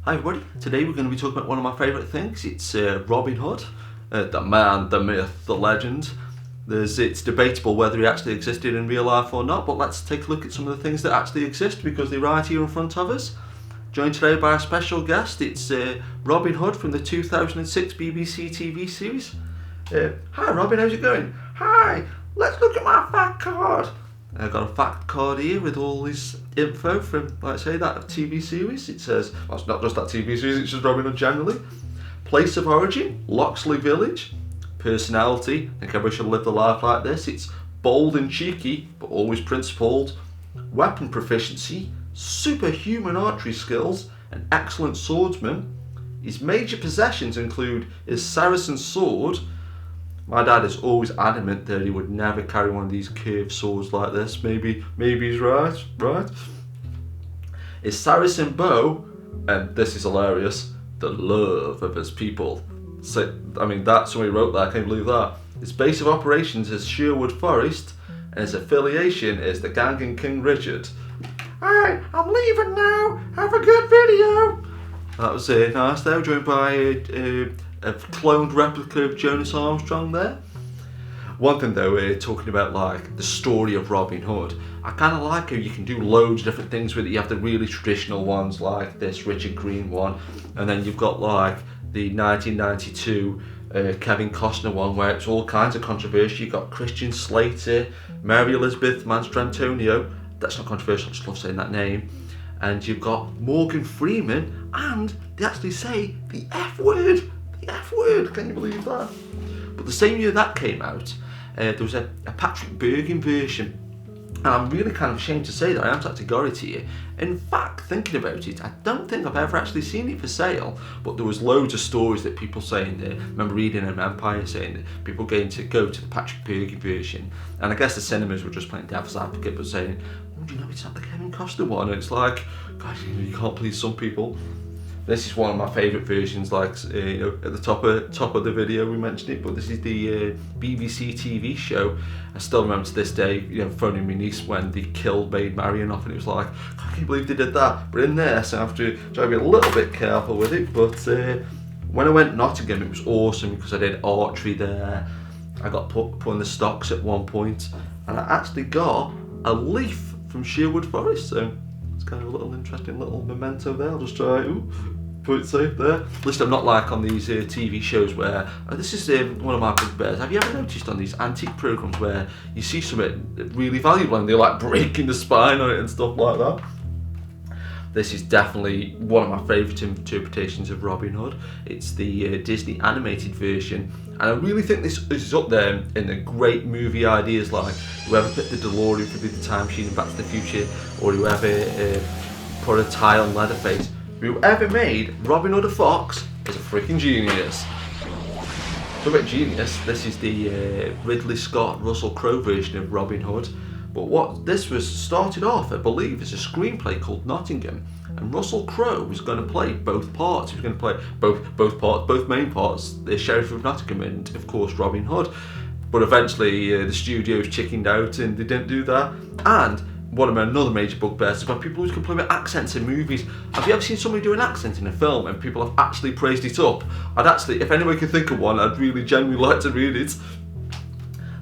Hi everybody, today we're going to be talking about one of my favourite things. It's Robin Hood, the man, the myth, the legend. It's debatable whether he actually existed in real life or not, but let's take a look at some of the things that actually exist because they're right here in front of us. Joined today by a special guest, it's Robin Hood from the 2006 BBC TV series. Hi Robin, how's it going? Hi, let's look at my fact card. I've got a fact card here with all this info from, like I say, that TV series. It says, well, it's not just that TV series, it's just Robin Hood generally. Place of origin, Loxley village. Personality, I think everybody should live the life like this. It's bold and cheeky, but always principled. Weapon proficiency, superhuman archery skills, an excellent swordsman. His major possessions include his Saracen sword. My dad is always adamant that he would never carry one of these curved swords like this. Maybe he's right. His Saracen bow, and this is hilarious, the love of his people. So, that's somebody wrote that, I can't believe that. His base of operations is Sherwood Forest, and his affiliation is the gang in King Richard. Alright, I'm leaving now. Have a good video. That was nice there, joined by a cloned replica of Jonas Armstrong there. One thing though, talking about like the story of Robin Hood, I kind of like how you can do loads of different things with it. You have the really traditional ones like this Richard Green one, and then you've got like the 1992 Kevin Costner one where it's all kinds of controversy. You've got Christian Slater, Mary Elizabeth Mastrantonio, that's not controversial, I just love saying that name. And you've got Morgan Freeman, and they actually say the F word. The F word, can you believe that? But the same year that came out, there was a Patrick Bergin version. And I'm really kind of ashamed to say that I haven't actually got it here. In fact, thinking about it, I don't think I've ever actually seen it for sale, but there was loads of stories that people saying that, I remember reading in Empire saying that people going to go to the Patrick Bergin version, and I guess the cinemas were just playing devil's advocate, but saying, oh, do you know it's not the Kevin Costner one? And it's like, gosh, you can't please some people. This is one of my favourite versions, like at the top of the video we mentioned it, but this is the BBC TV show. I still remember to this day, phoning my niece when they killed Maid Marian off, and it was like, I can't believe they did that. But in there, so I have to try to be a little bit careful with it. But when I went to Nottingham, it was awesome because I did archery there. I got put in the stocks at one point, and I actually got a leaf from Sherwood Forest. So it's kind of a little interesting little memento there. I'll just try put it safe there. At least I'm not like on these TV shows where, this is one of my bugbears. Have you ever noticed on these antique programs where you see something really valuable and they're like breaking the spine on it and stuff like that? This is definitely one of my favourite interpretations of Robin Hood. It's the Disney animated version, and I really think this is up there in the great movie ideas, like whoever picked the DeLorean for the time machine in Back to the Future, or whoever put a tie on Leatherface. Whoever made Robin Hood a fox is a freaking genius. So about genius, this is the Ridley Scott, Russell Crowe version of Robin Hood. But what this was started off, I believe, as a screenplay called Nottingham, and Russell Crowe was going to play both parts. He was going to play both main parts, the Sheriff of Nottingham and, of course, Robin Hood. But eventually, the studios chickened out and they didn't do that. And one of my another major bugbears is about people who can play with accents in movies. Have you ever seen somebody do an accent in a film and people have actually praised it up? If anyone can think of one, I'd really genuinely like to read it.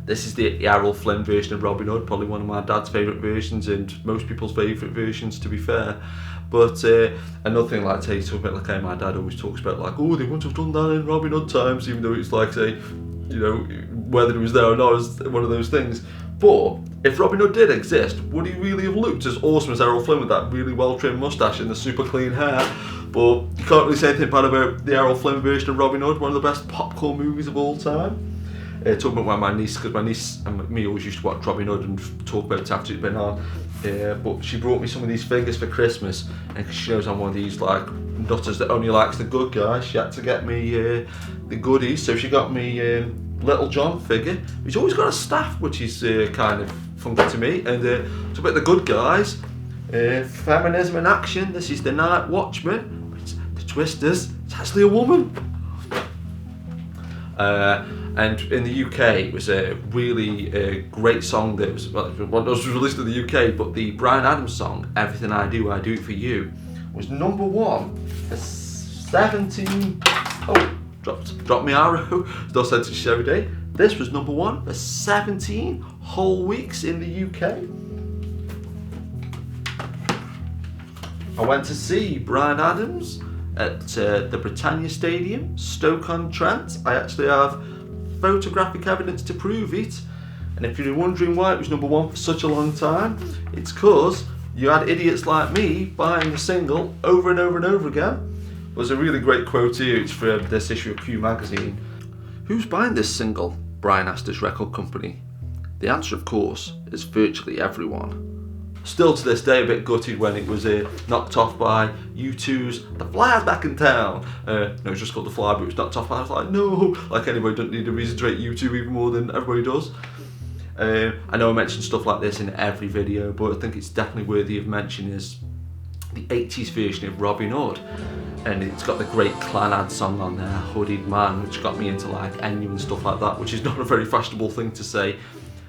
This is the Errol Flynn version of Robin Hood, probably one of my dad's favourite versions and most people's favourite versions, to be fair. But another thing, like say, something like how my dad always talks about, like, oh, they wouldn't have done that in Robin Hood times, even though it's like, say, whether it was there or not is one of those things. But if Robin Hood did exist, would he really have looked as awesome as Errol Flynn with that really well-trimmed moustache and the super clean hair? But you can't really say anything bad about the Errol Flynn version of Robin Hood, one of the best popcorn movies of all time. Talking about my niece, because my niece and me always used to watch Robin Hood and talk about it after it's been on. But she brought me some of these figures for Christmas, and cause she knows I'm one of these like nutters that only likes the good guys, she had to get me the goodies. So she got me Little John figure. He's always got a staff, which is kind of funky to me. And talk about the good guys, feminism in action. This is the Night Watchman. It's the Twisters. It's actually a woman. And in the UK, it was a really great song that was released in the UK, but the Bryan Adams song, Everything I Do It For You, was #1 a 17. Oh, dropped my arrow. Still sentence every day. This was number 1 for 17 whole weeks in the UK. I went to see Bryan Adams at the Britannia Stadium, Stoke-on-Trent. I actually have photographic evidence to prove it. And if you're wondering why it was number 1 for such a long time, it's because you had idiots like me buying the single over and over and over again. There's a really great quote here, it's from this issue of Q magazine. Who's buying this single? Bryan asked his record company. The answer, of course, is virtually everyone. Still to this day a bit gutted when it was knocked off by U2's The Fly's Back in Town. No, it's just called The Fly, but it was knocked off by, I was like, no, like anybody doesn't need a reason to rate U2 even more than everybody does. I know I mentioned stuff like this in every video, but I think it's definitely worthy of mention is the 80s version of Robin Hood. And it's got the great Clanad song on there, Hooded Man, which got me into like Enya and stuff like that, which is not a very fashionable thing to say.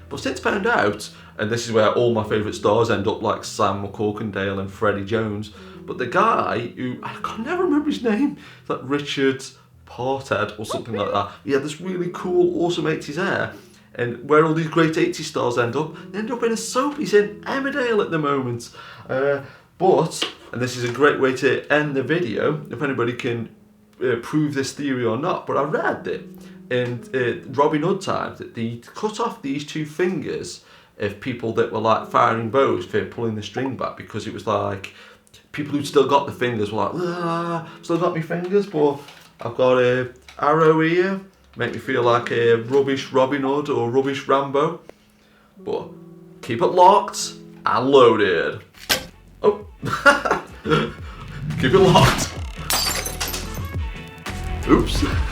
But since found out, and this is where all my favourite stars end up, like Sam McCorkindale and Freddie Jones, but the guy who, I can never remember his name, it's like Richard Portrayed or something like that. He had this really cool, awesome 80s hair. And where all these great 80s stars end up, they end up in a soap. He's in Emmerdale at the moment. But, and this is a great way to end the video, if anybody can prove this theory or not, but I read that in Robin Hood times that they cut off these 2 fingers of people that were like firing bows for pulling the string back, because it was like people who'd still got the fingers were like, still got my fingers, but I've got a arrow here, make me feel like a rubbish Robin Hood or rubbish Rambo. But keep it locked and loaded. Oh, keep it locked. Oops.